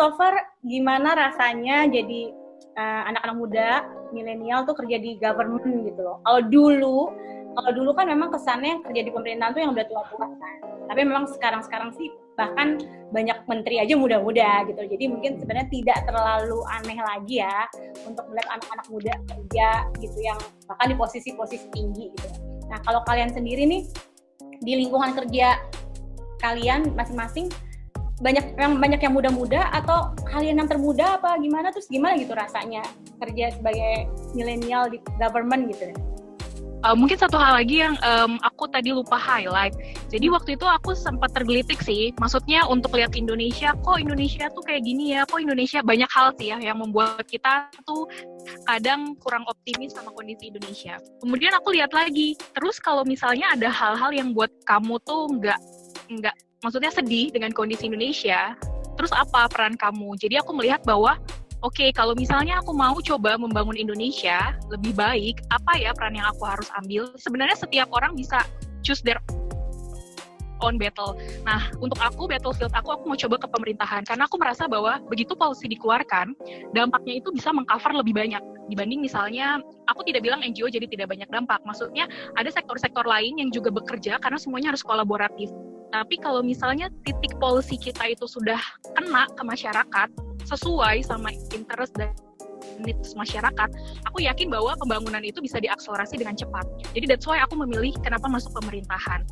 so far gimana rasanya jadi anak-anak muda milenial tuh kerja di government gitu loh. Kalau dulu kan memang kesannya kerja di pemerintahan tuh yang udah tua-tua kan. Tapi memang sekarang sih bahkan banyak menteri aja muda-muda gitu. Jadi mungkin sebenarnya tidak terlalu aneh lagi ya untuk melihat anak-anak muda kerja gitu yang bahkan di posisi-posisi tinggi gitu. Nah, kalau kalian sendiri nih di lingkungan kerja kalian masing-masing banyak yang muda-muda atau kalian yang termuda apa gimana, terus gimana gitu rasanya kerja sebagai milenial di government gitu ya? Mungkin satu hal lagi yang aku tadi lupa highlight. Jadi waktu itu aku sempat tergelitik sih. Maksudnya untuk lihat Indonesia, kok Indonesia tuh kayak gini ya? Kok Indonesia banyak hal sih ya yang membuat kita tuh kadang kurang optimis sama kondisi Indonesia. Kemudian aku lihat lagi. Terus kalau misalnya ada hal-hal yang buat kamu tuh nggak maksudnya sedih dengan kondisi Indonesia, terus apa peran kamu? Jadi aku melihat bahwa oke, kalau misalnya aku mau coba membangun Indonesia lebih baik, apa ya peran yang aku harus ambil? Sebenarnya setiap orang bisa choose their own battle. Nah, untuk aku, battlefield aku mau coba ke pemerintahan. Karena aku merasa bahwa begitu policy dikeluarkan, dampaknya itu bisa mengcover lebih banyak. Dibanding misalnya, aku tidak bilang NGO jadi tidak banyak dampak. Maksudnya, ada sektor-sektor lain yang juga bekerja karena semuanya harus kolaboratif. Tapi kalau misalnya titik policy kita itu sudah kena ke masyarakat, sesuai sama interest dan needs masyarakat, aku yakin bahwa pembangunan itu bisa diakselerasi dengan cepat. Jadi that's why aku memilih kenapa masuk pemerintahan.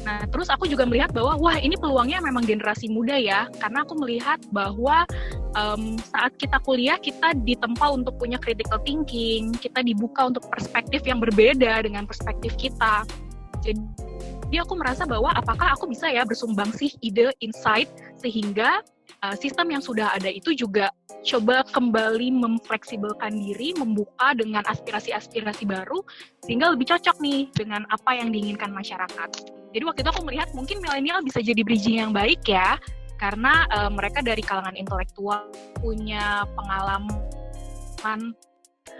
Nah, terus aku juga melihat bahwa, wah ini peluangnya memang generasi muda ya, karena aku melihat bahwa saat kita kuliah, kita ditempa untuk punya critical thinking, kita dibuka untuk perspektif yang berbeda dengan perspektif kita. Jadi aku merasa bahwa apakah aku bisa ya bersumbangsi ide, insight, sehingga sistem yang sudah ada itu juga coba kembali memfleksibelkan diri, membuka dengan aspirasi-aspirasi baru, sehingga lebih cocok nih dengan apa yang diinginkan masyarakat. Jadi waktu itu aku melihat mungkin milenial bisa jadi bridging yang baik ya, karena mereka dari kalangan intelektual, punya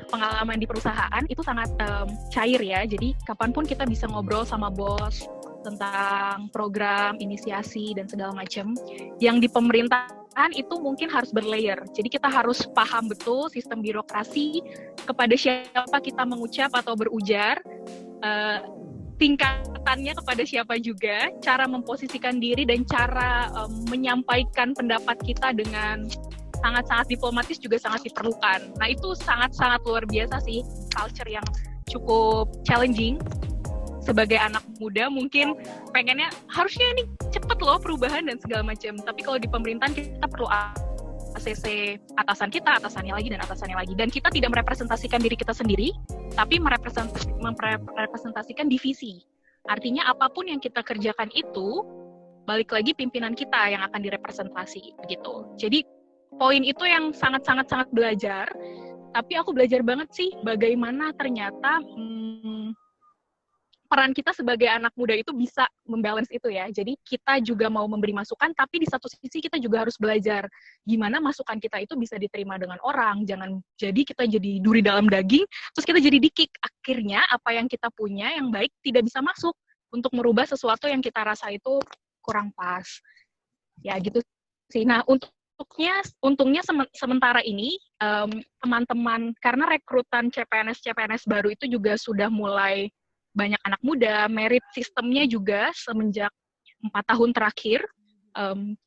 pengalaman di perusahaan itu sangat cair ya, jadi kapanpun kita bisa ngobrol sama bos tentang program, inisiasi, dan segala macam. Yang di pemerintahan itu mungkin harus berlayer. Jadi kita harus paham betul sistem birokrasi, kepada siapa kita mengucap atau berujar, tingkatannya kepada siapa juga, cara memposisikan diri, dan cara menyampaikan pendapat kita dengan sangat-sangat diplomatis juga sangat diperlukan. Nah itu sangat-sangat luar biasa sih, culture yang cukup challenging. Sebagai anak muda mungkin pengennya harusnya ini cepet loh perubahan dan segala macam. Tapi kalau di pemerintahan kita perlu ACC atasan kita, atasannya lagi, dan atasannya lagi. Dan kita tidak merepresentasikan diri kita sendiri, tapi merepresentasikan divisi. Artinya apapun yang kita kerjakan itu, balik lagi pimpinan kita yang akan direpresentasi begitu. Jadi poin itu yang sangat-sangat belajar. Tapi aku belajar banget sih bagaimana ternyata peran kita sebagai anak muda itu bisa membalance itu ya. Jadi kita juga mau memberi masukan, tapi di satu sisi kita juga harus belajar gimana masukan kita itu bisa diterima dengan orang. Jangan jadi kita jadi duri dalam daging, terus kita jadi dikik. Akhirnya apa yang kita punya yang baik tidak bisa masuk untuk merubah sesuatu yang kita rasa itu kurang pas. Ya gitu sih. Nah untungnya sementara ini teman-teman, karena rekrutan CPNS baru itu juga sudah mulai banyak anak muda, merit sistemnya juga semenjak 4 tahun terakhir,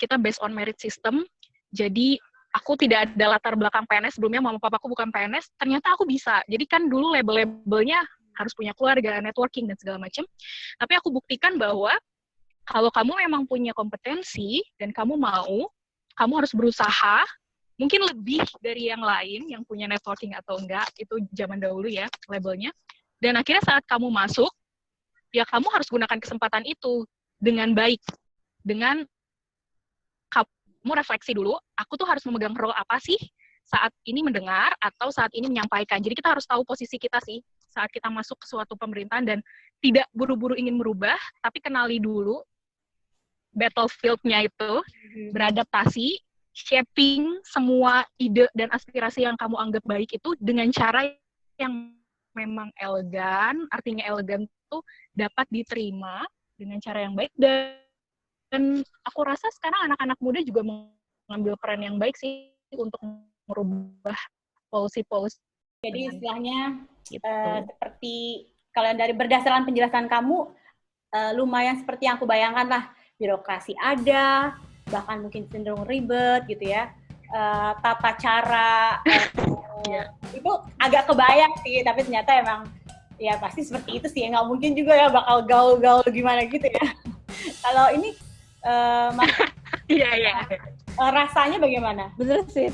kita based on merit system, jadi aku tidak ada latar belakang PNS, sebelumnya mama papaku bukan PNS, ternyata aku bisa. Jadi kan dulu label-labelnya harus punya keluarga, networking, dan segala macam, tapi aku buktikan bahwa kalau kamu memang punya kompetensi, dan kamu mau, kamu harus berusaha, mungkin lebih dari yang lain, yang punya networking atau enggak, itu zaman dahulu ya, labelnya. Dan akhirnya saat kamu masuk, ya kamu harus gunakan kesempatan itu dengan baik. Dengan kamu refleksi dulu, aku tuh harus memegang role apa sih saat ini mendengar atau saat ini menyampaikan. Jadi kita harus tahu posisi kita sih saat kita masuk ke suatu pemerintahan dan tidak buru-buru ingin merubah, tapi kenali dulu battlefield-nya itu, beradaptasi, shaping semua ide dan aspirasi yang kamu anggap baik itu dengan cara yang memang elegan, artinya elegan itu dapat diterima dengan cara yang baik, dan aku rasa sekarang anak-anak muda juga ngambil peran yang baik sih untuk merubah polusi-polusi. Jadi istilahnya Gitu. seperti kalau dari berdasarkan penjelasan kamu, lumayan seperti yang aku bayangkan lah, birokrasi ada, bahkan mungkin cenderung ribet gitu ya, tata cara itu agak kebayang sih, tapi ternyata emang ya pasti seperti itu sih, nggak mungkin juga ya bakal gaul-gaul gimana gitu ya. Kalau ini rasanya bagaimana? Bener sih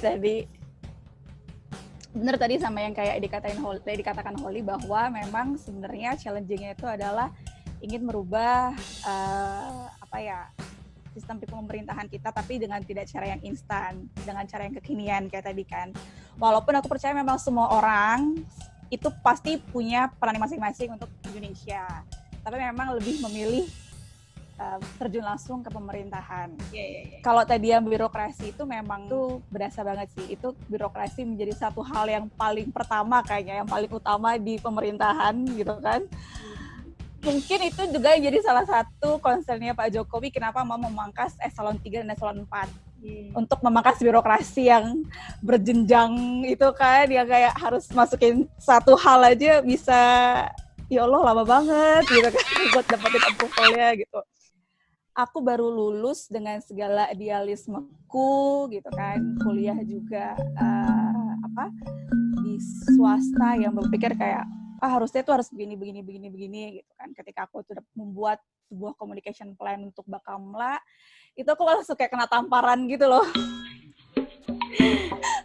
bener tadi sama yang kayak dikatakan Holly, bahwa memang sebenarnya challenging-nya itu adalah ingin merubah sistem pemerintahan kita, tapi dengan tidak cara yang instan, dengan cara yang kekinian kayak tadi kan. Walaupun aku percaya memang semua orang itu pasti punya peran masing-masing untuk Indonesia, tapi memang lebih memilih terjun langsung ke pemerintahan. Kalau tadi yang birokrasi itu memang tuh berasa banget sih, itu birokrasi menjadi satu hal yang paling pertama kayaknya, yang paling utama di pemerintahan gitu kan. Mungkin itu juga jadi salah satu concern-nya Pak Jokowi kenapa mau memangkas eselon 3 dan eselon 4. Untuk memangkas birokrasi yang berjenjang itu kan, yang kayak harus masukin satu hal aja bisa, ya Allah lama banget gitu kan buat dapetin approval-nya gitu. Aku baru lulus dengan segala idealismeku gitu kan, kuliah juga di swasta yang berpikir kayak harusnya tuh harus begini gitu kan. Ketika aku sudah membuat sebuah communication plan untuk Bakamla, itu aku langsung kayak kena tamparan gitu loh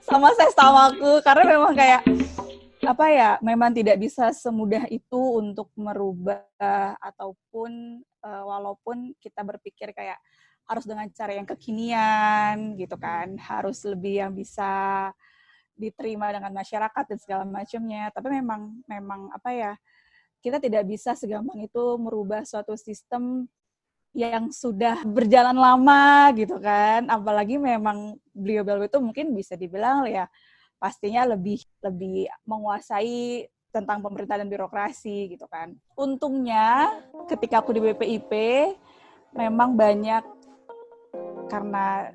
sama sesamaku, karena memang kayak memang tidak bisa semudah itu untuk merubah, ataupun walaupun kita berpikir kayak harus dengan cara yang kekinian gitu kan, harus lebih yang bisa diterima dengan masyarakat dan segala macamnya, tapi memang kita tidak bisa segampang itu merubah suatu sistem yang sudah berjalan lama gitu kan, apalagi memang beliau itu mungkin bisa dibilang ya pastinya lebih menguasai tentang pemerintahan dan birokrasi gitu kan. Untungnya ketika aku di BPIP memang banyak, karena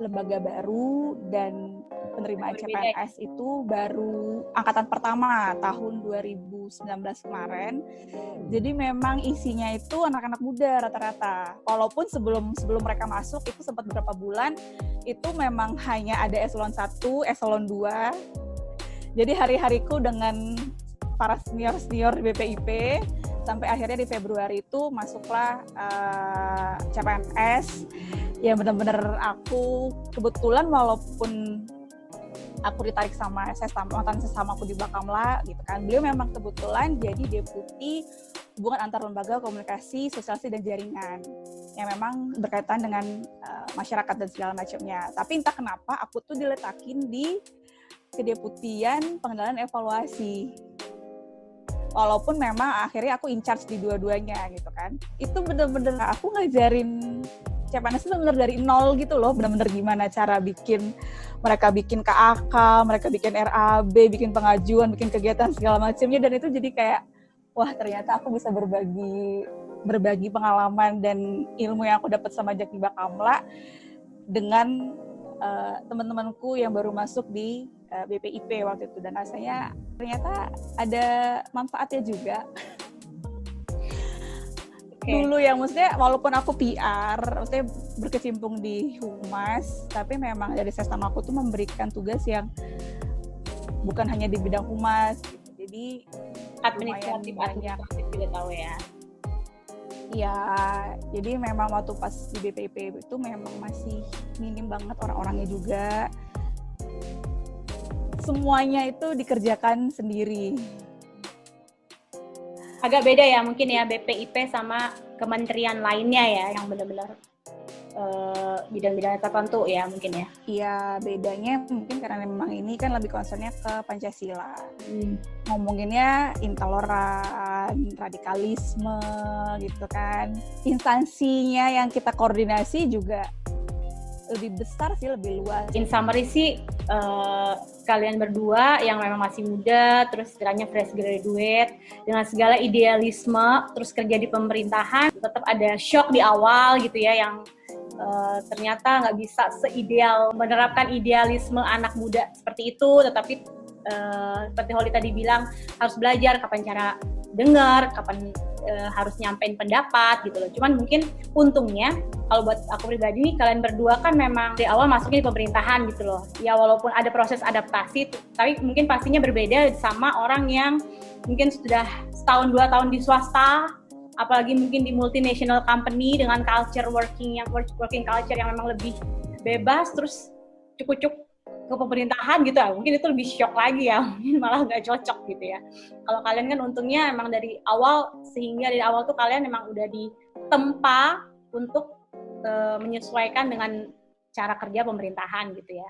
lembaga baru dan penerimaan CPNS itu baru angkatan pertama tahun 2019 kemarin. Jadi memang isinya itu anak-anak muda rata-rata. Walaupun sebelum mereka masuk itu sempat beberapa bulan itu memang hanya ada eselon 1, eselon 2. Jadi hari-hariku dengan para senior BPIP sampai akhirnya di Februari itu masuklah CPNS yang benar-benar aku kebetulan, walaupun aku ditarik sama mantan sesama aku di Bakamla gitu kan, beliau memang kebetulan jadi deputi hubungan antar lembaga komunikasi, sosialisasi dan jaringan yang memang berkaitan dengan masyarakat dan segala macamnya. Tapi entah kenapa aku tuh diletakin di kedeputian pengendalian evaluasi. Walaupun memang akhirnya aku in charge di dua-duanya gitu kan. Itu bener-bener aku ngajarin CPNS itu bener dari nol gitu loh, bener-bener gimana cara mereka bikin KAK, mereka bikin RAB, bikin pengajuan, bikin kegiatan segala macamnya, dan itu jadi kayak wah ternyata aku bisa berbagi pengalaman dan ilmu yang aku dapat sama Jaki Bakamla dengan teman-temanku yang baru masuk di BPIP waktu itu, dan rasanya ternyata ada manfaatnya juga. Dulu yang maksudnya walaupun aku PR, maksudnya berkecimpung di humas, tapi memang dari sesama aku tuh memberikan tugas yang bukan hanya di bidang humas gitu. Jadi administratif juga tahu ya. Iya, jadi memang waktu pas di BPIP itu memang masih minim banget orang-orangnya juga. Semuanya itu dikerjakan sendiri. Agak beda ya mungkin ya BPIP sama kementerian lainnya ya yang benar-benar bidang-bidang tertentu ya mungkin ya. Iya, bedanya mungkin karena memang ini kan lebih concernnya ke Pancasila. Ngomonginnya intoleran, radikalisme gitu kan. Instansinya yang kita koordinasi juga lebih besar sih, lebih luas. In summary sih kalian berdua yang memang masih muda, terus istilahnya fresh graduate, dengan segala idealisme, terus kerja di pemerintahan, tetap ada shock di awal gitu ya, yang ternyata nggak bisa seideal menerapkan idealisme anak muda seperti itu, tetapi seperti Holly tadi bilang harus belajar kapan cara dengar, kapan harus nyampein pendapat gitu loh. Cuman mungkin untungnya kalau buat aku pribadi nih, kalian berdua kan memang dari awal masuknya di pemerintahan gitu loh. Ya walaupun ada proses adaptasi, tapi mungkin pastinya berbeda sama orang yang mungkin sudah setahun 2 tahun di swasta, apalagi mungkin di multinational company dengan culture working culture yang memang lebih bebas, terus cukup ke pemerintahan gitu ya, mungkin itu lebih shock lagi ya, mungkin malah nggak cocok gitu ya. Kalau kalian kan untungnya emang dari awal, sehingga dari awal tuh kalian emang udah ditempa untuk menyesuaikan dengan cara kerja pemerintahan gitu ya.